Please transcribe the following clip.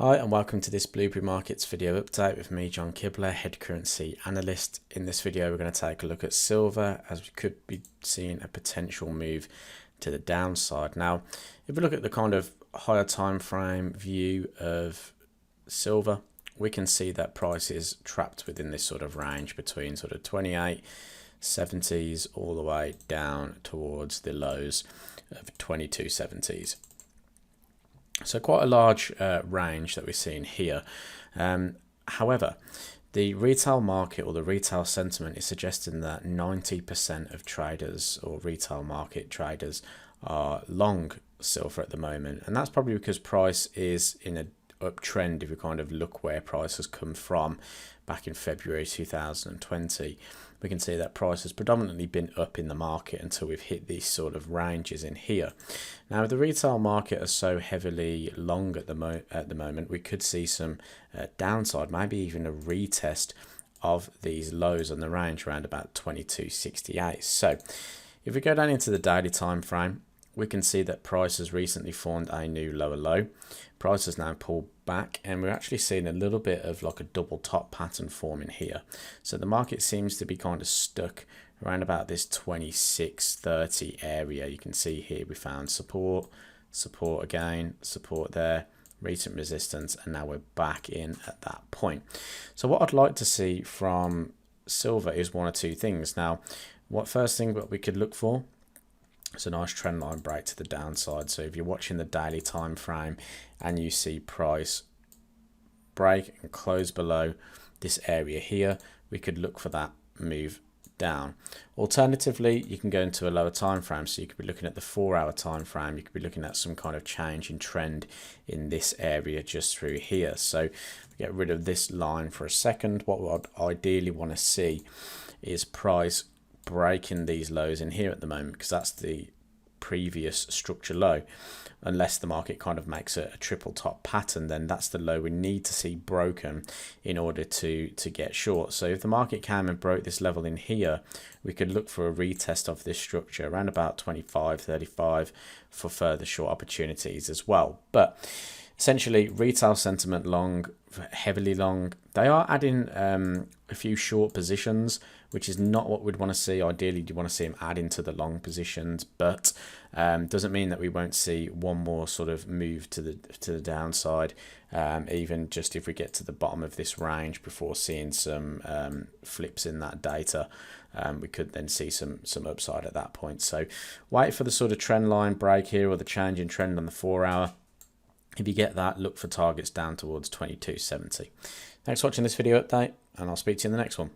Hi and welcome to this Blueberry Markets video update with me, John Kibler, head currency analyst. In this video we're going to take a look at silver, as we could be seeing a potential move to the downside. Now if we look at the kind of higher time frame view of silver, we can see that price is trapped within this sort of range between sort of 28.70s all the way down towards the lows of 22.70s. So quite a large range that we're seeing here. However, the retail market or the retail sentiment is suggesting that 90% of traders or retail market traders are long silver at the moment. And that's probably because price is in a uptrend. If you kind of look where price has come from back in February 2020, we can see that price has predominantly been up in the market until we've hit these sort of ranges in here. Now, if the retail market is so heavily long at the moment, we could see some downside, maybe even a retest of these lows on the range around about 22.68. So if we go down into the daily time frame, we can see that price has recently formed a new lower low. Price has now pulled back, and we're actually seeing a little bit of like a double top pattern forming here. So the market seems to be kind of stuck around about this 26.30 area. You can see here we found support, support again, support there, recent resistance, and now we're back in at that point. So what I'd like to see from silver is one or two things. Now, first thing that we could look for, it's a nice trend line break to the downside. So if you're watching the daily time frame and you see price break and close below this area here, we could look for that move down. Alternatively, you can go into a lower time frame. So you could be looking at the 4-hour time frame. You could be looking at some kind of change in trend in this area just through here. So get rid of this line for a second. What I'd ideally want to see is price breaking these lows in here at the moment, because that's the previous structure low. Unless the market kind of makes a triple top pattern, then that's the low we need to see broken in order to get short. So if the market came and broke this level in here, we could look for a retest of this structure around about 25.35 for further short opportunities as well. But essentially, retail sentiment long, heavily long. They are adding a few short positions, which is not what we'd want to see. Ideally, you want to see them add into the long positions, but doesn't mean that we won't see one more sort of move to the downside, even just if we get to the bottom of this range before seeing some flips in that data. We could then see some upside at that point. So wait for the sort of trend line break here, or the change in trend on the 4-hour. If you get that, look for targets down towards 22.70. Thanks for watching this video update, and I'll speak to you in the next one.